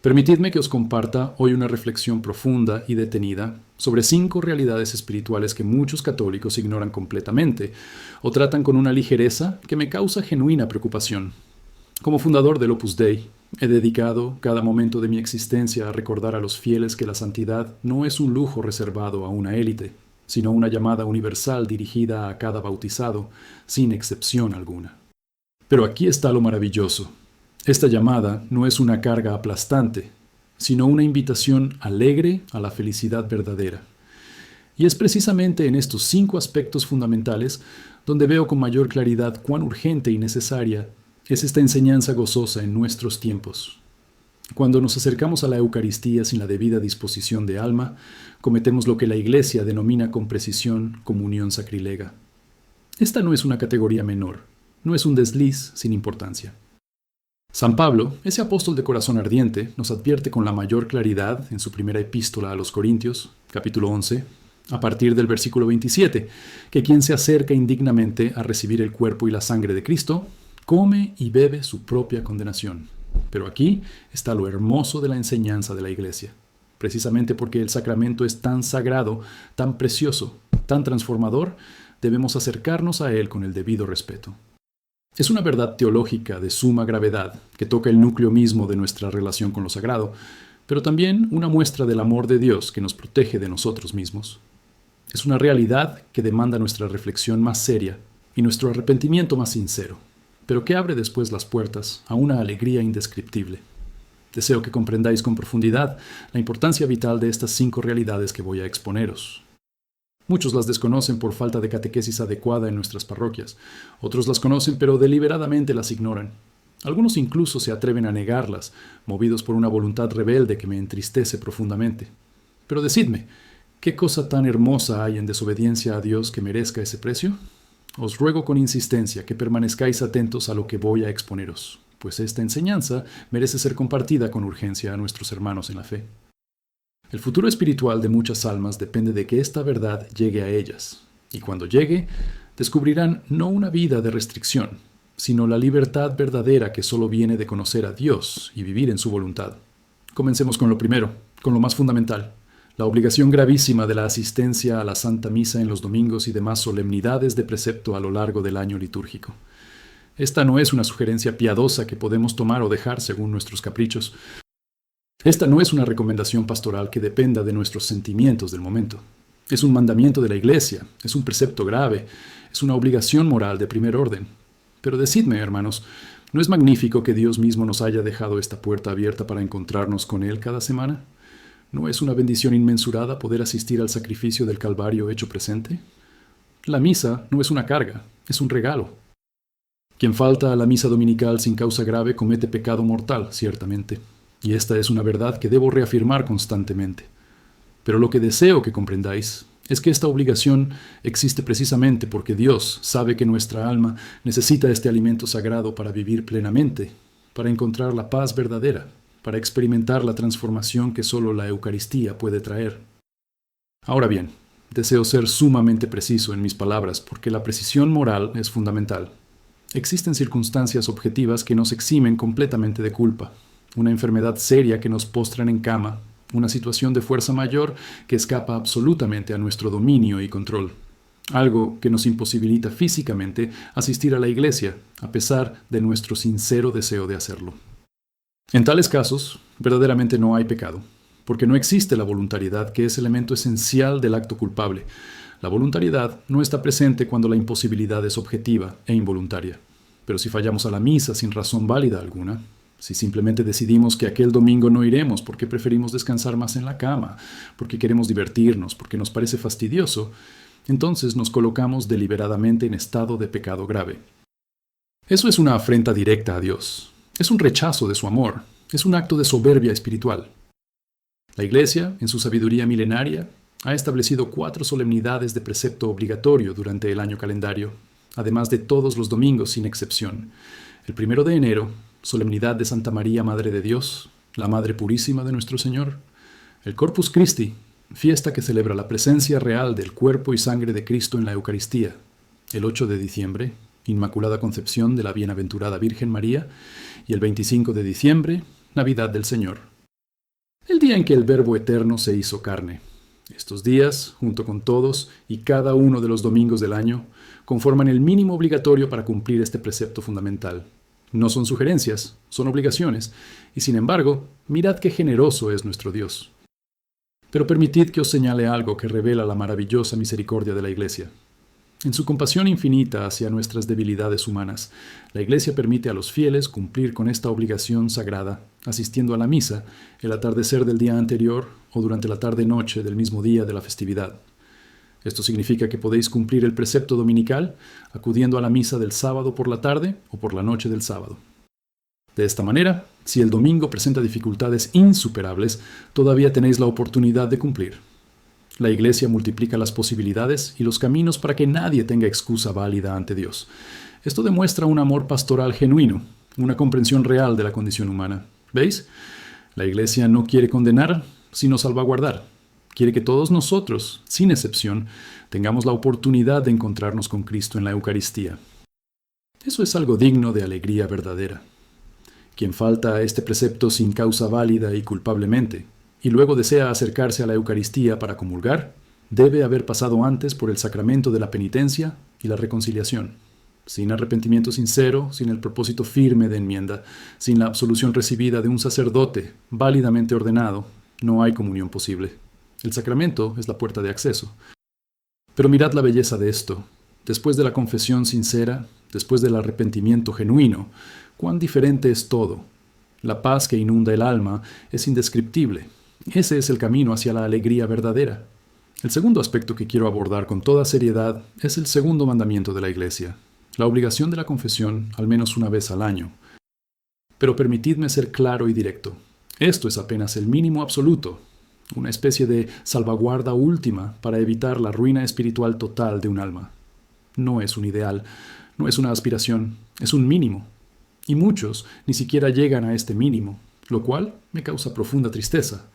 Permitidme que os comparta hoy una reflexión profunda y detenida sobre 5 realidades espirituales que muchos católicos ignoran completamente o tratan con una ligereza que me causa genuina preocupación. Como fundador del Opus Dei, he dedicado cada momento de mi existencia a recordar a los fieles que la santidad no es un lujo reservado a una élite, sino una llamada universal dirigida a cada bautizado, sin excepción alguna. Pero aquí está lo maravilloso. Esta llamada no es una carga aplastante, sino una invitación alegre a la felicidad verdadera. Y es precisamente en estos 5 aspectos fundamentales donde veo con mayor claridad cuán urgente y necesaria es esta enseñanza gozosa en nuestros tiempos. Cuando nos acercamos a la Eucaristía sin la debida disposición de alma, cometemos lo que la Iglesia denomina con precisión comunión sacrilega. Esta no es una categoría menor, no es un desliz sin importancia. San Pablo, ese apóstol de corazón ardiente, nos advierte con la mayor claridad en su primera epístola a los Corintios, capítulo 11, a partir del versículo 27, que quien se acerca indignamente a recibir el cuerpo y la sangre de Cristo, come y bebe su propia condenación. Pero aquí está lo hermoso de la enseñanza de la Iglesia, precisamente porque el sacramento es tan sagrado, tan precioso, tan transformador, debemos acercarnos a él con el debido respeto. Es una verdad teológica de suma gravedad que toca el núcleo mismo de nuestra relación con lo sagrado, pero también una muestra del amor de Dios que nos protege de nosotros mismos. Es una realidad que demanda nuestra reflexión más seria y nuestro arrepentimiento más sincero, pero que abre después las puertas a una alegría indescriptible. Deseo que comprendáis con profundidad la importancia vital de estas 5 realidades que voy a exponeros. Muchos las desconocen por falta de catequesis adecuada en nuestras parroquias. Otros las conocen pero deliberadamente las ignoran. Algunos incluso se atreven a negarlas, movidos por una voluntad rebelde que me entristece profundamente. Pero decidme, ¿qué cosa tan hermosa hay en desobediencia a Dios que merezca ese precio? Os ruego con insistencia que permanezcáis atentos a lo que voy a exponeros, pues esta enseñanza merece ser compartida con urgencia a nuestros hermanos en la fe. El futuro espiritual de muchas almas depende de que esta verdad llegue a ellas, y cuando llegue, descubrirán no una vida de restricción, sino la libertad verdadera que solo viene de conocer a Dios y vivir en su voluntad. Comencemos con lo primero, con lo más fundamental, la obligación gravísima de la asistencia a la Santa Misa en los domingos y demás solemnidades de precepto a lo largo del año litúrgico. Esta no es una sugerencia piadosa que podemos tomar o dejar según nuestros caprichos. Esta no es una recomendación pastoral que dependa de nuestros sentimientos del momento. Es un mandamiento de la Iglesia, es un precepto grave, es una obligación moral de primer orden. Pero decidme, hermanos, ¿no es magnífico que Dios mismo nos haya dejado esta puerta abierta para encontrarnos con Él cada semana? ¿No es una bendición inmensurada poder asistir al sacrificio del Calvario hecho presente? La misa no es una carga, es un regalo. Quien falta a la misa dominical sin causa grave comete pecado mortal, ciertamente. Y esta es una verdad que debo reafirmar constantemente. Pero lo que deseo que comprendáis es que esta obligación existe precisamente porque Dios sabe que nuestra alma necesita este alimento sagrado para vivir plenamente, para encontrar la paz verdadera, para experimentar la transformación que solo la Eucaristía puede traer. Ahora bien, deseo ser sumamente preciso en mis palabras porque la precisión moral es fundamental. Existen circunstancias objetivas que nos eximen completamente de culpa. Una enfermedad seria que nos postran en cama, una situación de fuerza mayor que escapa absolutamente a nuestro dominio y control, algo que nos imposibilita físicamente asistir a la iglesia, a pesar de nuestro sincero deseo de hacerlo. En tales casos, verdaderamente no hay pecado, porque no existe la voluntariedad, que es elemento esencial del acto culpable. La voluntariedad no está presente cuando la imposibilidad es objetiva e involuntaria. Pero si fallamos a la misa sin razón válida alguna, si simplemente decidimos que aquel domingo no iremos porque preferimos descansar más en la cama, porque queremos divertirnos, porque nos parece fastidioso, entonces nos colocamos deliberadamente en estado de pecado grave. Eso es una afrenta directa a Dios. Es un rechazo de su amor. Es un acto de soberbia espiritual. La Iglesia, en su sabiduría milenaria, ha establecido 4 solemnidades de precepto obligatorio durante el año calendario, además de todos los domingos sin excepción. El 1 de enero, solemnidad de Santa María, Madre de Dios, la Madre Purísima de nuestro Señor. El Corpus Christi, fiesta que celebra la presencia real del cuerpo y sangre de Cristo en la Eucaristía. El 8 de diciembre, Inmaculada Concepción de la Bienaventurada Virgen María. Y el 25 de diciembre, Navidad del Señor. El día en que el Verbo Eterno se hizo carne. Estos días, junto con todos y cada uno de los domingos del año, conforman el mínimo obligatorio para cumplir este precepto fundamental. No son sugerencias, son obligaciones, y sin embargo, mirad qué generoso es nuestro Dios. Pero permitid que os señale algo que revela la maravillosa misericordia de la Iglesia. En su compasión infinita hacia nuestras debilidades humanas, la Iglesia permite a los fieles cumplir con esta obligación sagrada, asistiendo a la misa el atardecer del día anterior o durante la tarde-noche del mismo día de la festividad. Esto significa que podéis cumplir el precepto dominical acudiendo a la misa del sábado por la tarde o por la noche del sábado. De esta manera, si el domingo presenta dificultades insuperables, todavía tenéis la oportunidad de cumplir. La Iglesia multiplica las posibilidades y los caminos para que nadie tenga excusa válida ante Dios. Esto demuestra un amor pastoral genuino, una comprensión real de la condición humana. ¿Veis? La Iglesia no quiere condenar, sino salvaguardar. Quiere que todos nosotros, sin excepción, tengamos la oportunidad de encontrarnos con Cristo en la Eucaristía. Eso es algo digno de alegría verdadera. Quien falta a este precepto sin causa válida y culpablemente, y luego desea acercarse a la Eucaristía para comulgar, debe haber pasado antes por el sacramento de la penitencia y la reconciliación. Sin arrepentimiento sincero, sin el propósito firme de enmienda, sin la absolución recibida de un sacerdote válidamente ordenado, no hay comunión posible. El sacramento es la puerta de acceso. Pero mirad la belleza de esto. Después de la confesión sincera, después del arrepentimiento genuino, cuán diferente es todo. La paz que inunda el alma es indescriptible. Ese es el camino hacia la alegría verdadera. El segundo aspecto que quiero abordar con toda seriedad es el segundo mandamiento de la Iglesia, la obligación de la confesión al menos una vez al año. Pero permitidme ser claro y directo. Esto es apenas el mínimo absoluto, una especie de salvaguarda última para evitar la ruina espiritual total de un alma. No es un ideal, no es una aspiración, es un mínimo. Y muchos ni siquiera llegan a este mínimo, lo cual me causa profunda tristeza.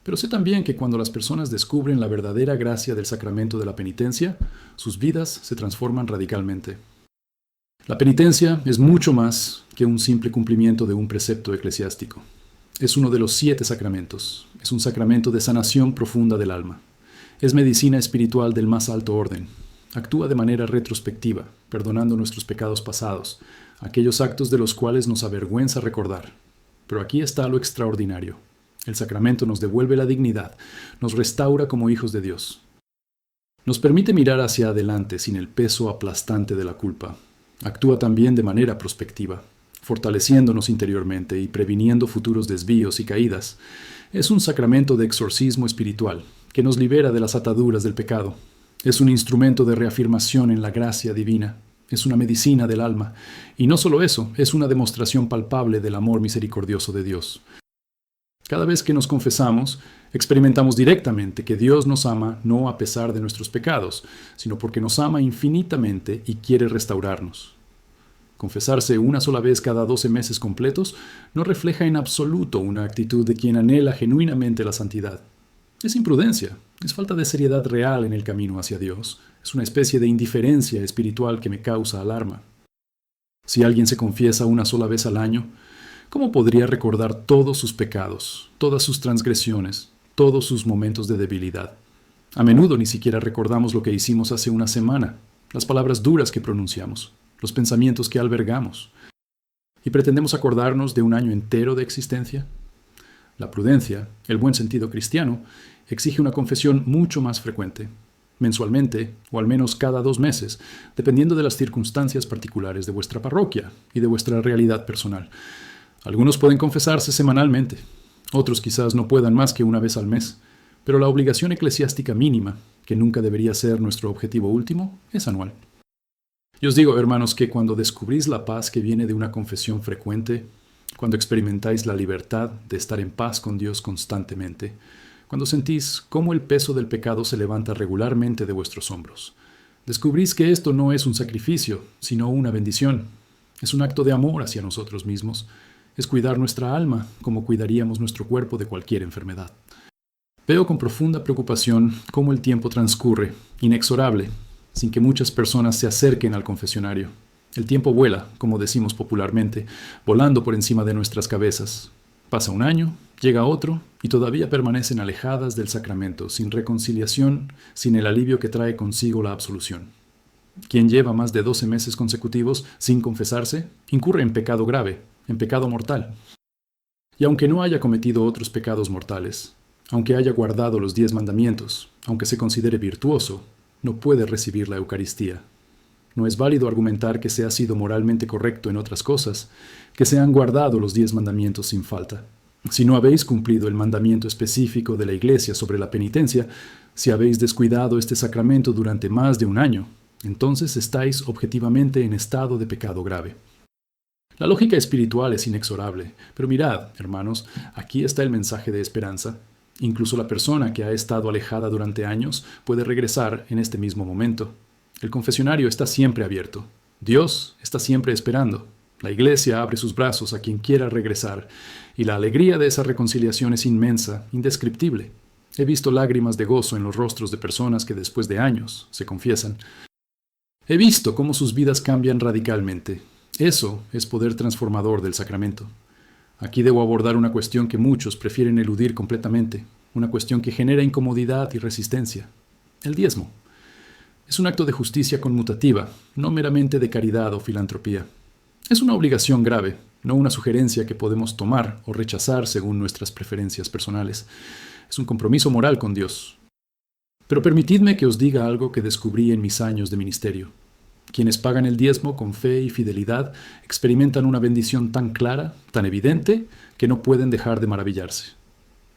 Pero sé también que cuando las personas descubren la verdadera gracia del sacramento de la penitencia, sus vidas se transforman radicalmente. La penitencia es mucho más que un simple cumplimiento de un precepto eclesiástico. Es uno de los 7 sacramentos. Es un sacramento de sanación profunda del alma. Es medicina espiritual del más alto orden. Actúa de manera retrospectiva, perdonando nuestros pecados pasados, aquellos actos de los cuales nos avergüenza recordar. Pero aquí está lo extraordinario. El sacramento nos devuelve la dignidad, nos restaura como hijos de Dios. Nos permite mirar hacia adelante sin el peso aplastante de la culpa. Actúa también de manera prospectiva, fortaleciéndonos interiormente y previniendo futuros desvíos y caídas. Es un sacramento de exorcismo espiritual que nos libera de las ataduras del pecado. Es un instrumento de reafirmación en la gracia divina. Es una medicina del alma. Y no solo eso, es una demostración palpable del amor misericordioso de Dios. Cada vez que nos confesamos, experimentamos directamente que Dios nos ama no a pesar de nuestros pecados, sino porque nos ama infinitamente y quiere restaurarnos. Confesarse una sola vez cada 12 meses completos no refleja en absoluto una actitud de quien anhela genuinamente la santidad. Es imprudencia, es falta de seriedad real en el camino hacia Dios, es una especie de indiferencia espiritual que me causa alarma. Si alguien se confiesa una sola vez al año, ¿cómo podría recordar todos sus pecados, todas sus transgresiones, todos sus momentos de debilidad? A menudo ni siquiera recordamos lo que hicimos hace una semana, las palabras duras que pronunciamos, los pensamientos que albergamos. ¿Y pretendemos acordarnos de un año entero de existencia? La prudencia, el buen sentido cristiano, exige una confesión mucho más frecuente, mensualmente o al menos cada 2 meses, dependiendo de las circunstancias particulares de vuestra parroquia y de vuestra realidad personal. Algunos pueden confesarse semanalmente, otros quizás no puedan más que una vez al mes, pero la obligación eclesiástica mínima, que nunca debería ser nuestro objetivo último, es anual. Y os digo, hermanos, que cuando descubrís la paz que viene de una confesión frecuente, cuando experimentáis la libertad de estar en paz con Dios constantemente, cuando sentís cómo el peso del pecado se levanta regularmente de vuestros hombros, descubrís que esto no es un sacrificio, sino una bendición. Es un acto de amor hacia nosotros mismos. Es cuidar nuestra alma como cuidaríamos nuestro cuerpo de cualquier enfermedad. Veo con profunda preocupación cómo el tiempo transcurre, inexorable, sin que muchas personas se acerquen al confesionario. El tiempo vuela, como decimos popularmente, volando por encima de nuestras cabezas. Pasa un año, llega otro, y todavía permanecen alejadas del sacramento, sin reconciliación, sin el alivio que trae consigo la absolución. Quien lleva más de 12 meses consecutivos sin confesarse, incurre en pecado grave, en pecado mortal. Y aunque no haya cometido otros pecados mortales, aunque haya guardado los 10 mandamientos, aunque se considere virtuoso, no puede recibir la Eucaristía. No es válido argumentar que se ha sido moralmente correcto en otras cosas, que se han guardado los 10 mandamientos sin falta. Si no habéis cumplido el mandamiento específico de la Iglesia sobre la penitencia, si habéis descuidado este sacramento durante más de un año, entonces estáis objetivamente en estado de pecado grave. La lógica espiritual es inexorable, pero mirad, hermanos, aquí está el mensaje de esperanza. Incluso la persona que ha estado alejada durante años puede regresar en este mismo momento. El confesionario está siempre abierto. Dios está siempre esperando. La Iglesia abre sus brazos a quien quiera regresar, y la alegría de esa reconciliación es inmensa, indescriptible. He visto lágrimas de gozo en los rostros de personas que después de años se confiesan. He visto cómo sus vidas cambian radicalmente. Eso es poder transformador del sacramento. Aquí debo abordar una cuestión que muchos prefieren eludir completamente, una cuestión que genera incomodidad y resistencia: el diezmo. Es un acto de justicia conmutativa, no meramente de caridad o filantropía. Es una obligación grave, no una sugerencia que podemos tomar o rechazar según nuestras preferencias personales. Es un compromiso moral con Dios. Pero permitidme que os diga algo que descubrí en mis años de ministerio. Quienes pagan el diezmo con fe y fidelidad experimentan una bendición tan clara, tan evidente, que no pueden dejar de maravillarse.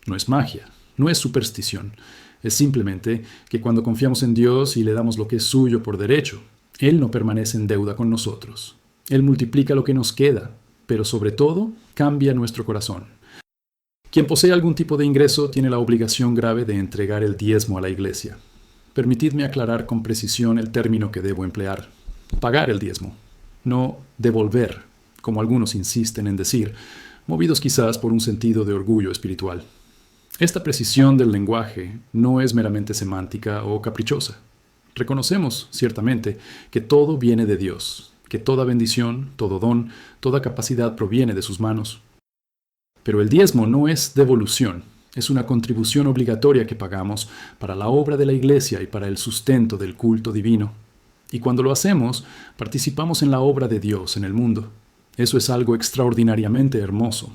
No es magia, no es superstición. Es simplemente que cuando confiamos en Dios y le damos lo que es suyo por derecho, Él no permanece en deuda con nosotros. Él multiplica lo que nos queda, pero sobre todo cambia nuestro corazón. Quien posee algún tipo de ingreso tiene la obligación grave de entregar el diezmo a la Iglesia. Permitidme aclarar con precisión el término que debo emplear: pagar el diezmo, no devolver, como algunos insisten en decir, movidos quizás por un sentido de orgullo espiritual. Esta precisión del lenguaje no es meramente semántica o caprichosa. Reconocemos, ciertamente, que todo viene de Dios, que toda bendición, todo don, toda capacidad proviene de sus manos. Pero el diezmo no es devolución, es una contribución obligatoria que pagamos para la obra de la Iglesia y para el sustento del culto divino. Y cuando lo hacemos, participamos en la obra de Dios en el mundo. Eso es algo extraordinariamente hermoso.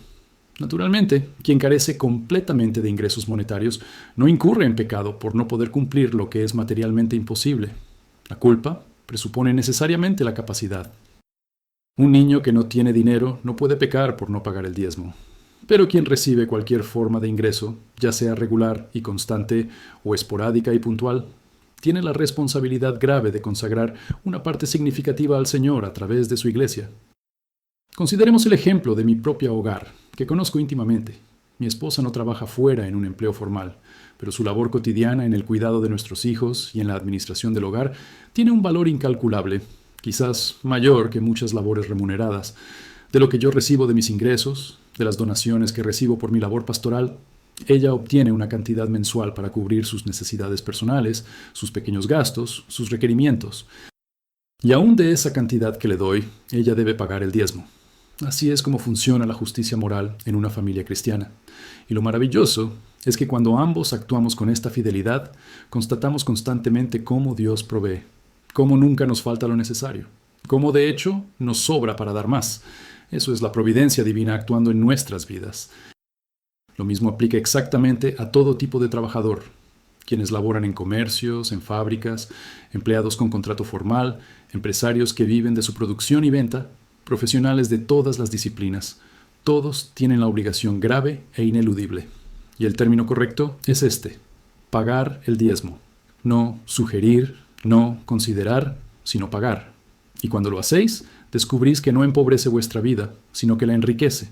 Naturalmente, quien carece completamente de ingresos monetarios no incurre en pecado por no poder cumplir lo que es materialmente imposible. La culpa presupone necesariamente la capacidad. Un niño que no tiene dinero no puede pecar por no pagar el diezmo. Pero quien recibe cualquier forma de ingreso, ya sea regular y constante o esporádica y puntual, tiene la responsabilidad grave de consagrar una parte significativa al Señor a través de su Iglesia. Consideremos el ejemplo de mi propio hogar, que conozco íntimamente. Mi esposa no trabaja fuera en un empleo formal, pero su labor cotidiana en el cuidado de nuestros hijos y en la administración del hogar tiene un valor incalculable, quizás mayor que muchas labores remuneradas. De lo que yo recibo de mis ingresos, de las donaciones que recibo por mi labor pastoral, ella obtiene una cantidad mensual para cubrir sus necesidades personales, sus pequeños gastos, sus requerimientos. Y aún de esa cantidad que le doy, ella debe pagar el diezmo. Así es como funciona la justicia moral en una familia cristiana. Y lo maravilloso es que cuando ambos actuamos con esta fidelidad, constatamos constantemente cómo Dios provee, cómo nunca nos falta lo necesario, cómo de hecho nos sobra para dar más. Eso es la providencia divina actuando en nuestras vidas. Lo mismo aplica exactamente a todo tipo de trabajador, quienes laboran en comercios, en fábricas, empleados con contrato formal, empresarios que viven de su producción y venta, profesionales de todas las disciplinas. Todos tienen la obligación grave e ineludible. Y el término correcto es este: pagar el diezmo. No sugerir, no considerar, sino pagar. Y cuando lo hacéis, descubrís que no empobrece vuestra vida, sino que la enriquece,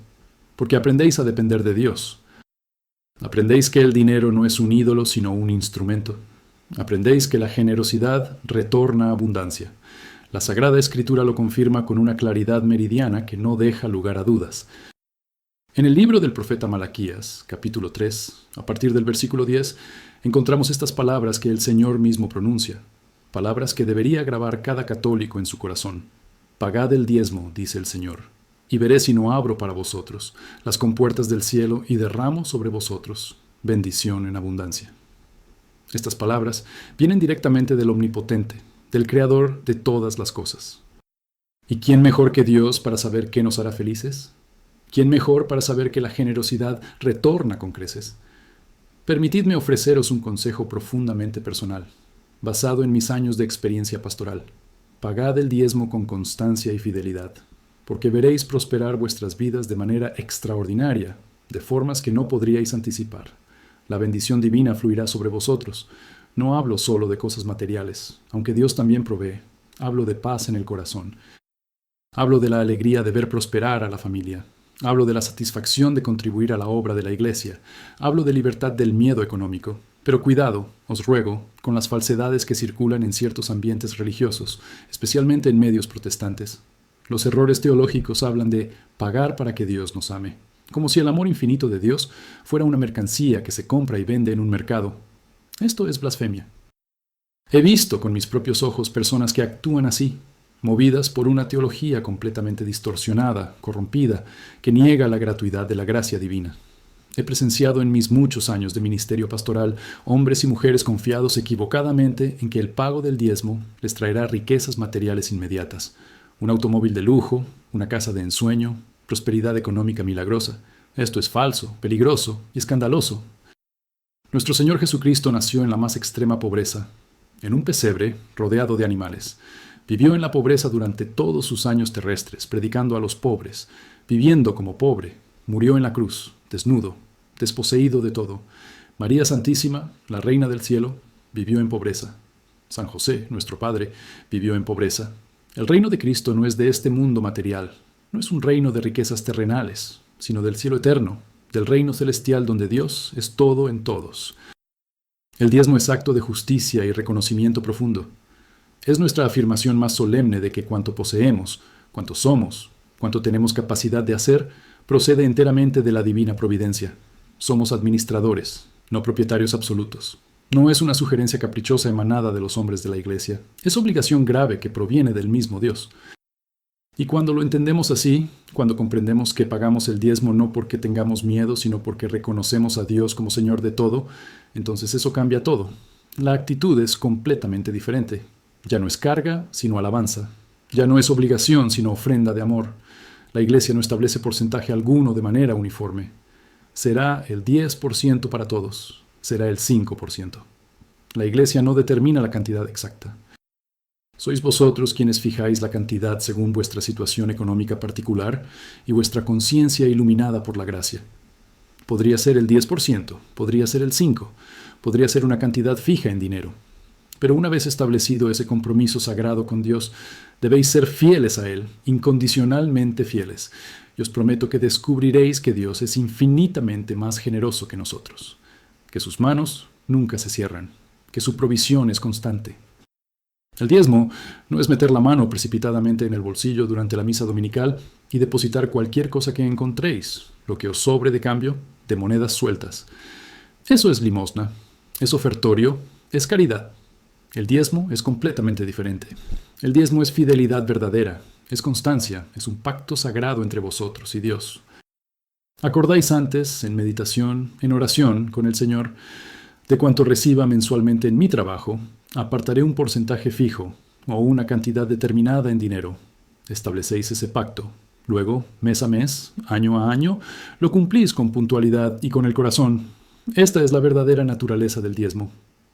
porque aprendéis a depender de Dios. Aprendéis que el dinero no es un ídolo, sino un instrumento. Aprendéis que la generosidad retorna abundancia. La Sagrada Escritura lo confirma con una claridad meridiana que no deja lugar a dudas. En el libro del profeta Malaquías, capítulo 3, a partir del versículo 10, encontramos estas palabras que el Señor mismo pronuncia, palabras que debería grabar cada católico en su corazón. Pagad el diezmo, dice el Señor, y veré si no abro para vosotros las compuertas del cielo y derramo sobre vosotros bendición en abundancia. Estas palabras vienen directamente del Omnipotente, del Creador de todas las cosas. ¿Y quién mejor que Dios para saber qué nos hará felices? ¿Quién mejor para saber que la generosidad retorna con creces? Permitidme ofreceros un consejo profundamente personal, basado en mis años de experiencia pastoral. Pagad el diezmo con constancia y fidelidad, porque veréis prosperar vuestras vidas de manera extraordinaria, de formas que no podríais anticipar. La bendición divina fluirá sobre vosotros. No hablo solo de cosas materiales, aunque Dios también provee. Hablo de paz en el corazón. Hablo de la alegría de ver prosperar a la familia. Hablo de la satisfacción de contribuir a la obra de la Iglesia. Hablo de libertad del miedo económico. Pero cuidado, os ruego, con las falsedades que circulan en ciertos ambientes religiosos, especialmente en medios protestantes. Los errores teológicos hablan de pagar para que Dios nos ame, como si el amor infinito de Dios fuera una mercancía que se compra y vende en un mercado. Esto es blasfemia. He visto con mis propios ojos personas que actúan así, movidas por una teología completamente distorsionada, corrompida, que niega la gratuidad de la gracia divina. He presenciado en mis muchos años de ministerio pastoral hombres y mujeres confiados equivocadamente en que el pago del diezmo les traerá riquezas materiales inmediatas, un automóvil de lujo, una casa de ensueño, prosperidad económica milagrosa. Esto es falso, peligroso y escandaloso. Nuestro Señor Jesucristo nació en la más extrema pobreza, en un pesebre rodeado de animales. Vivió en la pobreza durante todos sus años terrestres, predicando a los pobres, viviendo como pobre. Murió en la cruz, desnudo, desposeído de todo. María Santísima, la Reina del Cielo, vivió en pobreza. San José, nuestro Padre, vivió en pobreza. El reino de Cristo no es de este mundo material, no es un reino de riquezas terrenales, sino del cielo eterno, del reino celestial donde Dios es todo en todos. El diezmo es acto de justicia y reconocimiento profundo. Es nuestra afirmación más solemne de que cuanto poseemos, cuanto somos, cuanto tenemos capacidad de hacer, procede enteramente de la divina providencia. Somos administradores, no propietarios absolutos. No es una sugerencia caprichosa emanada de los hombres de la Iglesia. Es obligación grave que proviene del mismo Dios. Y cuando lo entendemos así, cuando comprendemos que pagamos el diezmo no porque tengamos miedo, sino porque reconocemos a Dios como Señor de todo, entonces eso cambia todo. La actitud es completamente diferente. Ya no es carga, sino alabanza. Ya no es obligación, sino ofrenda de amor. La Iglesia no establece porcentaje alguno de manera uniforme. Será el 10% para todos. Será el 5%. La Iglesia no determina la cantidad exacta. Sois vosotros quienes fijáis la cantidad según vuestra situación económica particular y vuestra conciencia iluminada por la gracia. Podría ser el 10%, podría ser el 5%, podría ser una cantidad fija en dinero. Pero una vez establecido ese compromiso sagrado con Dios, debéis ser fieles a Él, incondicionalmente fieles. Y os prometo que descubriréis que Dios es infinitamente más generoso que nosotros, que sus manos nunca se cierran, que su provisión es constante. El diezmo no es meter la mano precipitadamente en el bolsillo durante la misa dominical y depositar cualquier cosa que encontréis, lo que os sobre de cambio, de monedas sueltas. Eso es limosna, es ofertorio, es caridad. El diezmo es completamente diferente. El diezmo es fidelidad verdadera, es constancia, es un pacto sagrado entre vosotros y Dios. Acordáis antes, en meditación, en oración con el Señor, de cuanto reciba mensualmente en mi trabajo, apartaré un porcentaje fijo o una cantidad determinada en dinero. Establecéis ese pacto. Luego, mes a mes, año a año, lo cumplís con puntualidad y con el corazón. Esta es la verdadera naturaleza del diezmo.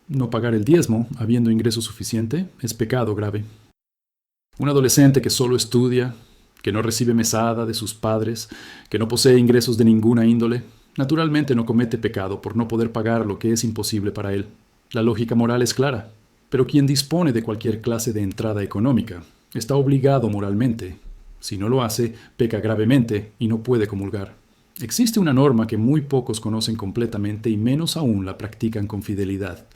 No pagar el diezmo, habiendo ingreso suficiente, es pecado grave. Un adolescente que solo estudia, que no recibe mesada de sus padres, que no posee ingresos de ninguna índole, naturalmente no comete pecado por no poder pagar lo que es imposible para él. La lógica moral es clara, pero quien dispone de cualquier clase de entrada económica está obligado moralmente. Si no lo hace, peca gravemente y no puede comulgar. Existe una norma que muy pocos conocen completamente y menos aún la practican con fidelidad.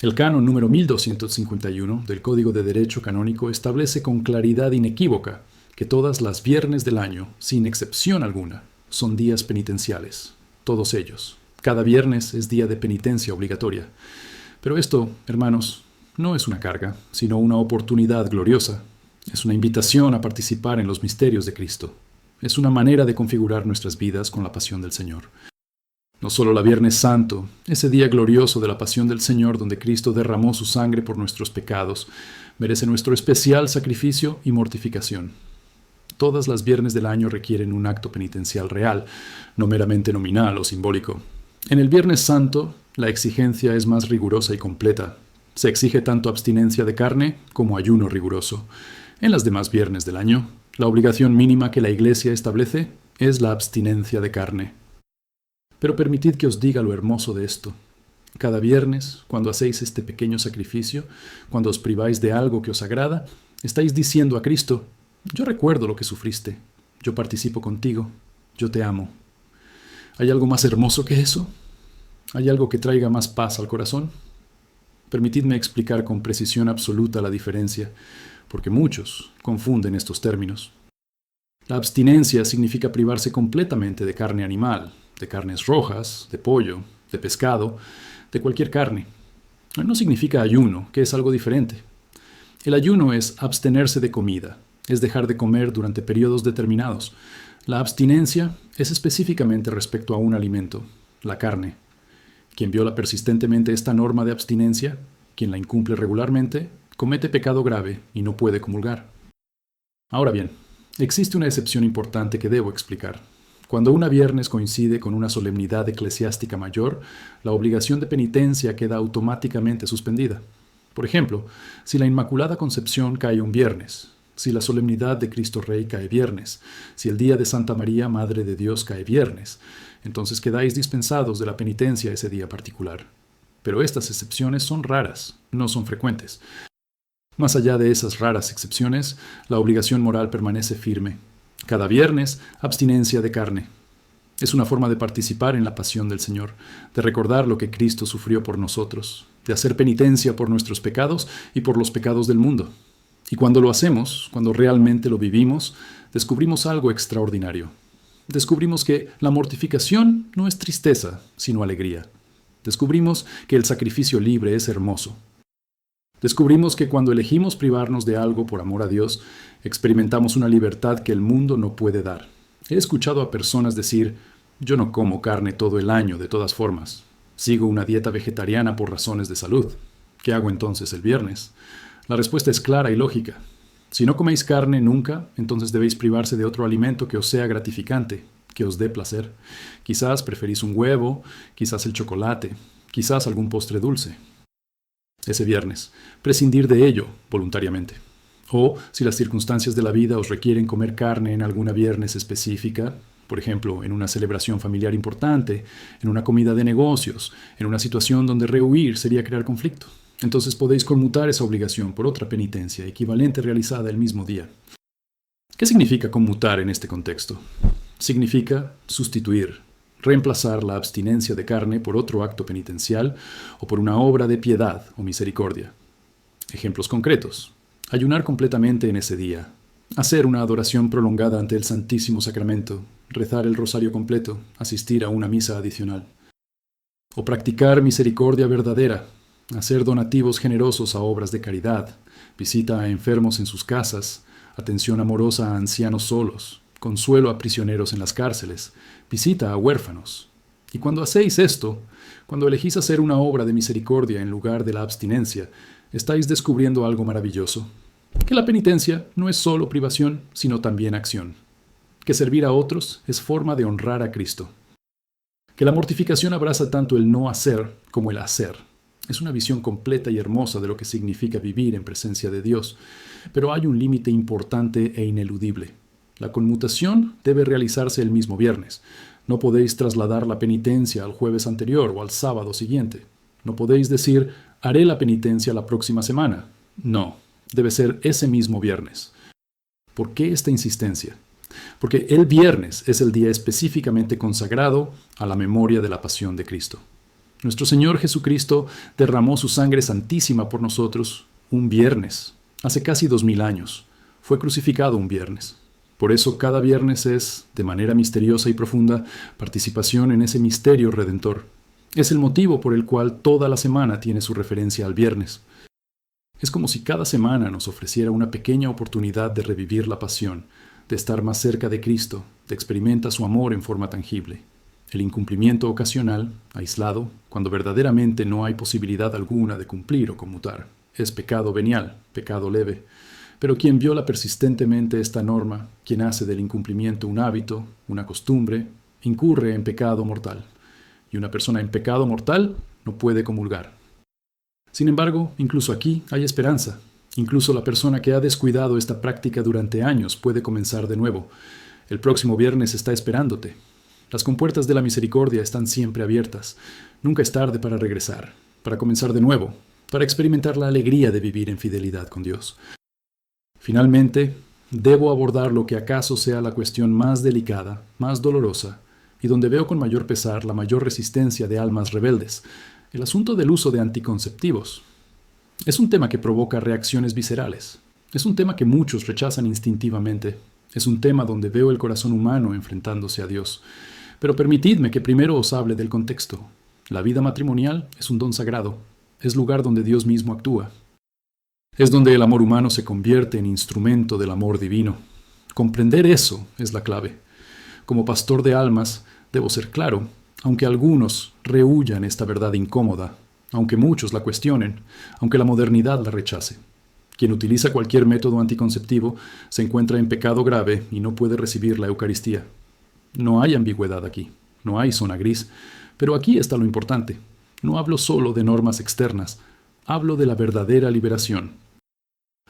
El canon número 1251 del Código de Derecho Canónico establece con claridad inequívoca que todas las viernes del año, sin excepción alguna, son días penitenciales. Todos ellos. Cada viernes es día de penitencia obligatoria. Pero esto, hermanos, no es una carga, sino una oportunidad gloriosa. Es una invitación a participar en los misterios de Cristo. Es una manera de configurar nuestras vidas con la pasión del Señor. No solo la Viernes Santo, ese día glorioso de la pasión del Señor donde Cristo derramó su sangre por nuestros pecados, merece nuestro especial sacrificio y mortificación. Todas las viernes del año requieren un acto penitencial real, no meramente nominal o simbólico. En el Viernes Santo, la exigencia es más rigurosa y completa. Se exige tanto abstinencia de carne como ayuno riguroso. En las demás viernes del año, la obligación mínima que la Iglesia establece es la abstinencia de carne. Pero permitid que os diga lo hermoso de esto. Cada viernes, cuando hacéis este pequeño sacrificio, cuando os priváis de algo que os agrada, estáis diciendo a Cristo: yo recuerdo lo que sufriste, yo participo contigo, yo te amo. ¿Hay algo más hermoso que eso? ¿Hay algo que traiga más paz al corazón? Permitidme explicar con precisión absoluta la diferencia, porque muchos confunden estos términos. La abstinencia significa privarse completamente de carne animal, de carnes rojas, de pollo, de pescado, de cualquier carne. No significa ayuno, que es algo diferente. El ayuno es abstenerse de comida, es dejar de comer durante periodos determinados. La abstinencia es específicamente respecto a un alimento, la carne. Quien viola persistentemente esta norma de abstinencia, quien la incumple regularmente, comete pecado grave y no puede comulgar. Ahora bien, existe una excepción importante que debo explicar. Cuando una viernes coincide con una solemnidad eclesiástica mayor, la obligación de penitencia queda automáticamente suspendida. Por ejemplo, si la Inmaculada Concepción cae un viernes, si la solemnidad de Cristo Rey cae viernes, si el día de Santa María, Madre de Dios, cae viernes, entonces quedáis dispensados de la penitencia ese día particular. Pero estas excepciones son raras, no son frecuentes. Más allá de esas raras excepciones, la obligación moral permanece firme. Cada viernes, abstinencia de carne. Es una forma de participar en la pasión del Señor, de recordar lo que Cristo sufrió por nosotros, de hacer penitencia por nuestros pecados y por los pecados del mundo. Y cuando lo hacemos, cuando realmente lo vivimos, descubrimos algo extraordinario. Descubrimos que la mortificación no es tristeza, sino alegría. Descubrimos que el sacrificio libre es hermoso. Descubrimos que cuando elegimos privarnos de algo por amor a Dios, experimentamos una libertad que el mundo no puede dar. He escuchado a personas decir: yo no como carne todo el año, de todas formas. Sigo una dieta vegetariana por razones de salud. ¿Qué hago entonces el viernes? La respuesta es clara y lógica. Si no coméis carne nunca, entonces debéis privarse de otro alimento que os sea gratificante, que os dé placer. Quizás preferís un huevo, quizás el chocolate, quizás algún postre dulce. Ese viernes, prescindir de ello voluntariamente. O, si las circunstancias de la vida os requieren comer carne en alguna viernes específica, por ejemplo, en una celebración familiar importante, en una comida de negocios, en una situación donde rehuir sería crear conflicto, entonces podéis conmutar esa obligación por otra penitencia equivalente realizada el mismo día. ¿Qué significa conmutar en este contexto? Significa sustituir, reemplazar la abstinencia de carne por otro acto penitencial o por una obra de piedad o misericordia. Ejemplos concretos: ayunar completamente en ese día, hacer una adoración prolongada ante el Santísimo Sacramento, rezar el rosario completo, asistir a una misa adicional. O practicar misericordia verdadera, hacer donativos generosos a obras de caridad, visita a enfermos en sus casas, atención amorosa a ancianos solos, consuelo a prisioneros en las cárceles, visita a huérfanos. Y cuando hacéis esto, cuando elegís hacer una obra de misericordia en lugar de la abstinencia, estáis descubriendo algo maravilloso: que la penitencia no es solo privación, sino también acción. Que servir a otros es forma de honrar a Cristo. Que la mortificación abraza tanto el no hacer como el hacer. Es una visión completa y hermosa de lo que significa vivir en presencia de Dios, pero hay un límite importante e ineludible. La conmutación debe realizarse el mismo viernes. No podéis trasladar la penitencia al jueves anterior o al sábado siguiente. No podéis decir: haré la penitencia la próxima semana. No, debe ser ese mismo viernes. ¿Por qué esta insistencia? Porque el viernes es el día específicamente consagrado a la memoria de la pasión de Cristo. Nuestro Señor Jesucristo derramó su sangre santísima por nosotros un viernes, hace casi 2000 años. Fue crucificado un viernes. Por eso cada viernes es, de manera misteriosa y profunda, participación en ese misterio redentor. Es el motivo por el cual toda la semana tiene su referencia al viernes. Es como si cada semana nos ofreciera una pequeña oportunidad de revivir la pasión, de estar más cerca de Cristo, te experimenta su amor en forma tangible. El incumplimiento ocasional, aislado, cuando verdaderamente no hay posibilidad alguna de cumplir o conmutar, es pecado venial, pecado leve. Pero quien viola persistentemente esta norma, quien hace del incumplimiento un hábito, una costumbre, incurre en pecado mortal. Y una persona en pecado mortal no puede comulgar. Sin embargo, incluso aquí hay esperanza. Incluso la persona que ha descuidado esta práctica durante años puede comenzar de nuevo. El próximo viernes está esperándote. Las compuertas de la misericordia están siempre abiertas. Nunca es tarde para regresar, para comenzar de nuevo, para experimentar la alegría de vivir en fidelidad con Dios. Finalmente, debo abordar lo que acaso sea la cuestión más delicada, más dolorosa, y donde veo con mayor pesar la mayor resistencia de almas rebeldes, el asunto del uso de anticonceptivos. Es un tema que provoca reacciones viscerales. Es un tema que muchos rechazan instintivamente. Es un tema donde veo el corazón humano enfrentándose a Dios. Pero permitidme que primero os hable del contexto. La vida matrimonial es un don sagrado. Es lugar donde Dios mismo actúa. Es donde el amor humano se convierte en instrumento del amor divino. Comprender eso es la clave. Como pastor de almas, debo ser claro, aunque algunos rehuyan esta verdad incómoda, aunque muchos la cuestionen, aunque la modernidad la rechace. Quien utiliza cualquier método anticonceptivo se encuentra en pecado grave y no puede recibir la Eucaristía. No hay ambigüedad aquí, no hay zona gris, pero aquí está lo importante. No hablo solo de normas externas, hablo de la verdadera liberación.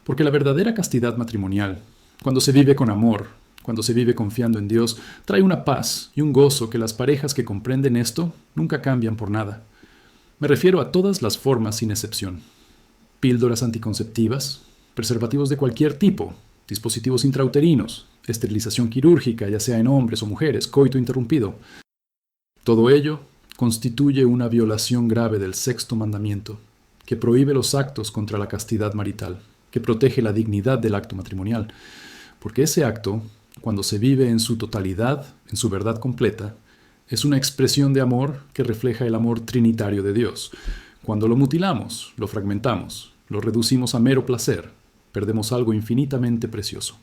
Porque la verdadera castidad matrimonial, cuando se vive con amor, cuando se vive confiando en Dios, trae una paz y un gozo que las parejas que comprenden esto nunca cambian por nada. Me refiero a todas las formas sin excepción. Píldoras anticonceptivas, preservativos de cualquier tipo, dispositivos intrauterinos, esterilización quirúrgica, ya sea en hombres o mujeres, coito interrumpido. Todo ello constituye una violación grave del sexto mandamiento, que prohíbe los actos contra la castidad marital, que protege la dignidad del acto matrimonial, porque ese acto, cuando se vive en su totalidad, en su verdad completa, es una expresión de amor que refleja el amor trinitario de Dios. Cuando lo mutilamos, lo fragmentamos, lo reducimos a mero placer, perdemos algo infinitamente precioso.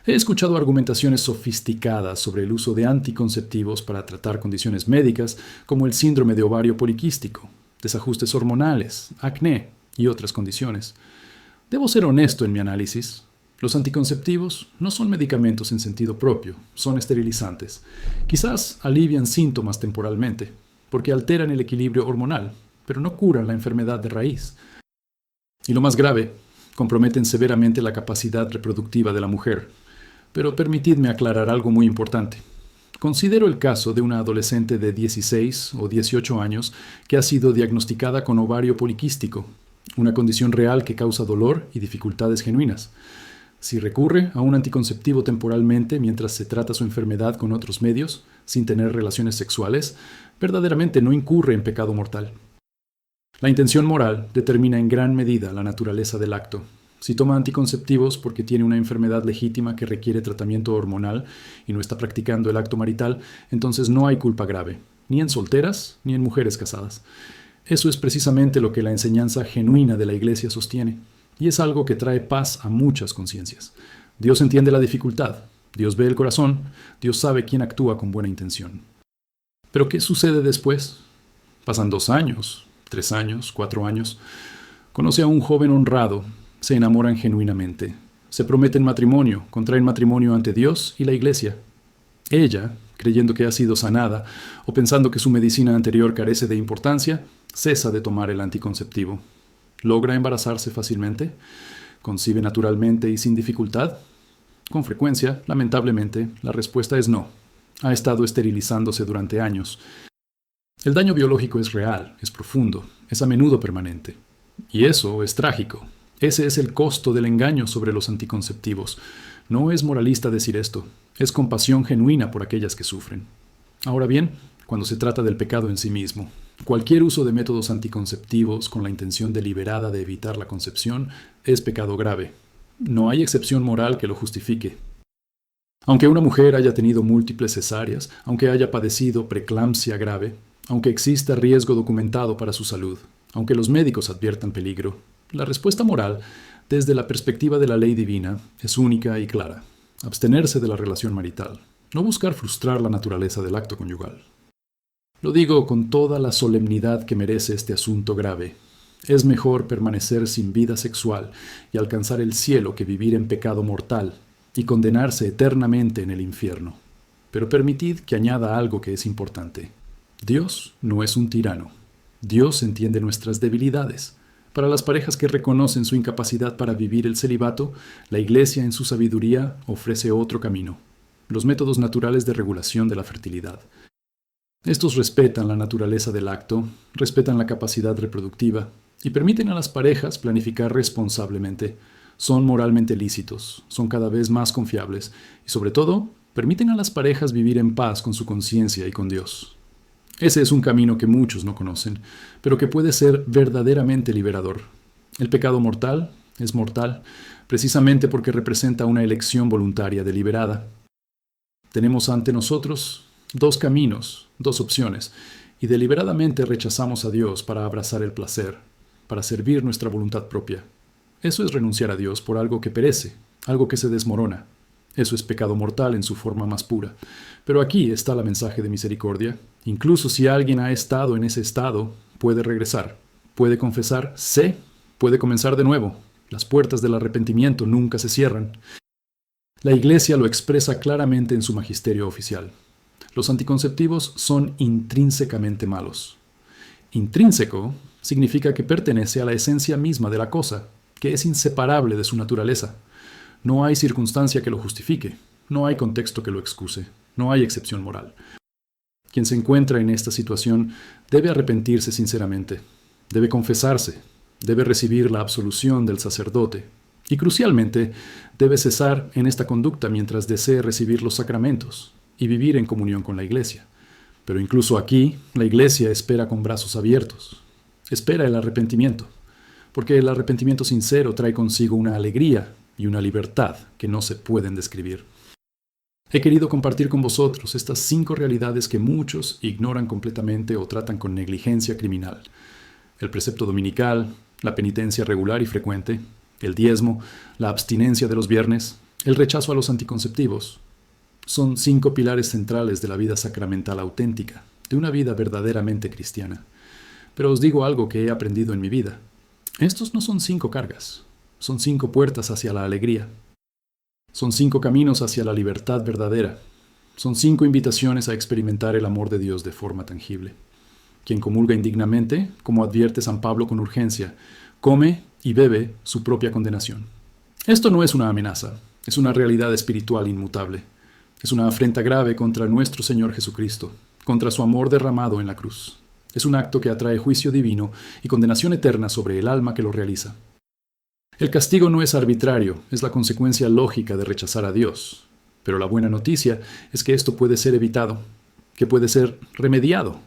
He escuchado argumentaciones sofisticadas sobre el uso de anticonceptivos para tratar condiciones médicas como el síndrome de ovario poliquístico, desajustes hormonales, acné y otras condiciones. Debo ser honesto en mi análisis. Los anticonceptivos no son medicamentos en sentido propio, son esterilizantes. Quizás alivian síntomas temporalmente, porque alteran el equilibrio hormonal, pero no curan la enfermedad de raíz. Y lo más grave, comprometen severamente la capacidad reproductiva de la mujer. Pero permitidme aclarar algo muy importante. Considero el caso de una adolescente de 16 o 18 años que ha sido diagnosticada con ovario poliquístico, una condición real que causa dolor y dificultades genuinas. Si recurre a un anticonceptivo temporalmente mientras se trata su enfermedad con otros medios, sin tener relaciones sexuales, verdaderamente no incurre en pecado mortal. La intención moral determina en gran medida la naturaleza del acto. Si toma anticonceptivos porque tiene una enfermedad legítima que requiere tratamiento hormonal y no está practicando el acto marital, entonces no hay culpa grave, ni en solteras ni en mujeres casadas. Eso es precisamente lo que la enseñanza genuina de la Iglesia sostiene. Y es algo que trae paz a muchas conciencias. Dios entiende la dificultad, Dios ve el corazón, Dios sabe quién actúa con buena intención. Pero ¿qué sucede después? Pasan 2 años, 3 años, 4 años. Conoce a un joven honrado, se enamoran genuinamente, se prometen matrimonio, contraen matrimonio ante Dios y la Iglesia. Ella, creyendo que ha sido sanada o pensando que su medicina anterior carece de importancia, cesa de tomar el anticonceptivo. ¿Logra embarazarse fácilmente? ¿Concibe naturalmente y sin dificultad? Con frecuencia, lamentablemente, la respuesta es no. Ha estado esterilizándose durante años. El daño biológico es real, es profundo, es a menudo permanente. Y eso es trágico. Ese es el costo del engaño sobre los anticonceptivos. No es moralista decir esto, es compasión genuina por aquellas que sufren. Ahora bien, cuando se trata del pecado en sí mismo, cualquier uso de métodos anticonceptivos con la intención deliberada de evitar la concepción es pecado grave. No hay excepción moral que lo justifique. Aunque una mujer haya tenido múltiples cesáreas, aunque haya padecido preeclampsia grave, aunque exista riesgo documentado para su salud, aunque los médicos adviertan peligro, la respuesta moral, desde la perspectiva de la ley divina, es única y clara. abstenerse de la relación marital, no buscar frustrar la naturaleza del acto conyugal. Lo digo con toda la solemnidad que merece este asunto grave. Es mejor permanecer sin vida sexual y alcanzar el cielo que vivir en pecado mortal y condenarse eternamente en el infierno. Pero permitid que añada algo que es importante. Dios no es un tirano. Dios entiende nuestras debilidades. Para las parejas que reconocen su incapacidad para vivir el celibato, la Iglesia en su sabiduría ofrece otro camino: los métodos naturales de regulación de la fertilidad. Estos respetan la naturaleza del acto, respetan la capacidad reproductiva y permiten a las parejas planificar responsablemente. Son moralmente lícitos, son cada vez más confiables y, sobre todo, permiten a las parejas vivir en paz con su conciencia y con Dios. Ese es un camino que muchos no conocen, pero que puede ser verdaderamente liberador. El pecado mortal es mortal precisamente porque representa una elección voluntaria deliberada. Tenemos ante nosotros dos caminos, dos opciones, y deliberadamente rechazamos a Dios para abrazar el placer, para servir nuestra voluntad propia. Eso es renunciar a Dios por algo que perece, algo que se desmorona. Eso es pecado mortal en su forma más pura. Pero aquí está el mensaje de misericordia. Incluso si alguien ha estado en ese estado, puede regresar, puede confesar, puede comenzar de nuevo. Las puertas del arrepentimiento nunca se cierran. La Iglesia lo expresa claramente en su magisterio oficial. Los anticonceptivos son intrínsecamente malos. Intrínseco significa que pertenece a la esencia misma de la cosa, que es inseparable de su naturaleza. No hay circunstancia que lo justifique, no hay contexto que lo excuse, no hay excepción moral. Quien se encuentra en esta situación debe arrepentirse sinceramente, debe confesarse, debe recibir la absolución del sacerdote y, crucialmente, debe cesar en esta conducta mientras desee recibir los sacramentos y vivir en comunión con la Iglesia. Pero incluso aquí, la Iglesia espera con brazos abiertos, espera el arrepentimiento, porque el arrepentimiento sincero trae consigo una alegría y una libertad que no se pueden describir. He querido compartir con vosotros estas 5 realidades que muchos ignoran completamente o tratan con negligencia criminal: el precepto dominical, la penitencia regular y frecuente, el diezmo, la abstinencia de los viernes, el rechazo a los anticonceptivos. Son 5 pilares centrales de la vida sacramental auténtica, de una vida verdaderamente cristiana. Pero os digo algo que he aprendido en mi vida. Estos no son 5 cargas. Son 5 puertas hacia la alegría. Son 5 caminos hacia la libertad verdadera. Son 5 invitaciones a experimentar el amor de Dios de forma tangible. Quien comulga indignamente, como advierte San Pablo con urgencia, come y bebe su propia condenación. Esto no es una amenaza, es una realidad espiritual inmutable. Es una afrenta grave contra nuestro Señor Jesucristo, contra su amor derramado en la cruz. Es un acto que atrae juicio divino y condenación eterna sobre el alma que lo realiza. El castigo no es arbitrario, es la consecuencia lógica de rechazar a Dios. Pero la buena noticia es que esto puede ser evitado, que puede ser remediado,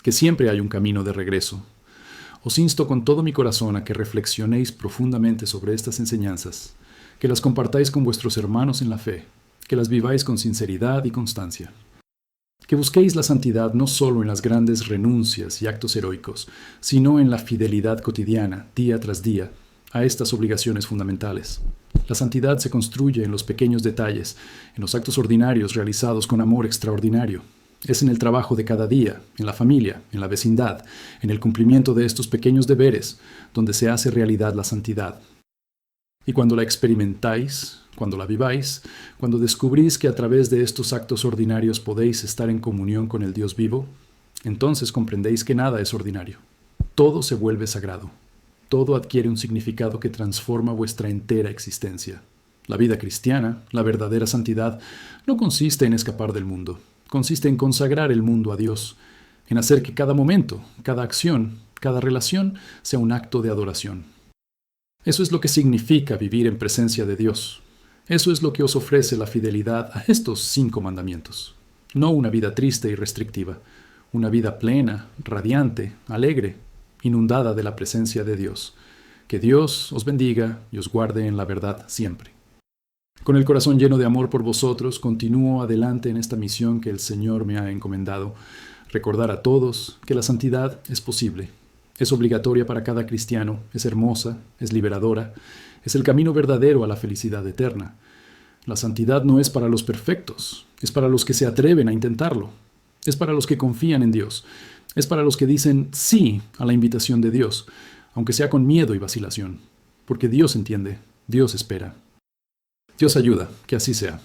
que siempre hay un camino de regreso. Os insto con todo mi corazón a que reflexionéis profundamente sobre estas enseñanzas, que las compartáis con vuestros hermanos en la fe, que las viváis con sinceridad y constancia. Que busquéis la santidad no solo en las grandes renuncias y actos heroicos, sino en la fidelidad cotidiana, día tras día, a estas obligaciones fundamentales. La santidad se construye en los pequeños detalles, en los actos ordinarios realizados con amor extraordinario. Es en el trabajo de cada día, en la familia, en la vecindad, en el cumplimiento de estos pequeños deberes, donde se hace realidad la santidad. Y cuando la experimentáis, cuando la viváis, cuando descubrís que a través de estos actos ordinarios podéis estar en comunión con el Dios vivo, entonces comprendéis que nada es ordinario. Todo se vuelve sagrado. Todo adquiere un significado que transforma vuestra entera existencia. La vida cristiana, la verdadera santidad, no consiste en escapar del mundo. Consiste en consagrar el mundo a Dios, en hacer que cada momento, cada acción, cada relación sea un acto de adoración. Eso es lo que significa vivir en presencia de Dios. Eso es lo que os ofrece la fidelidad a estos 5 mandamientos. No una vida triste y restrictiva, una vida plena, radiante, alegre, inundada de la presencia de Dios. Que Dios os bendiga y os guarde en la verdad siempre. Con el corazón lleno de amor por vosotros, continúo adelante en esta misión que el Señor me ha encomendado: recordar a todos que la santidad es posible, es obligatoria para cada cristiano, es hermosa, es liberadora, es el camino verdadero a la felicidad eterna. La santidad no es para los perfectos, es para los que se atreven a intentarlo. Es para los que confían en Dios. Es para los que dicen sí a la invitación de Dios, aunque sea con miedo y vacilación. Porque Dios entiende, Dios espera. Dios ayuda, que así sea.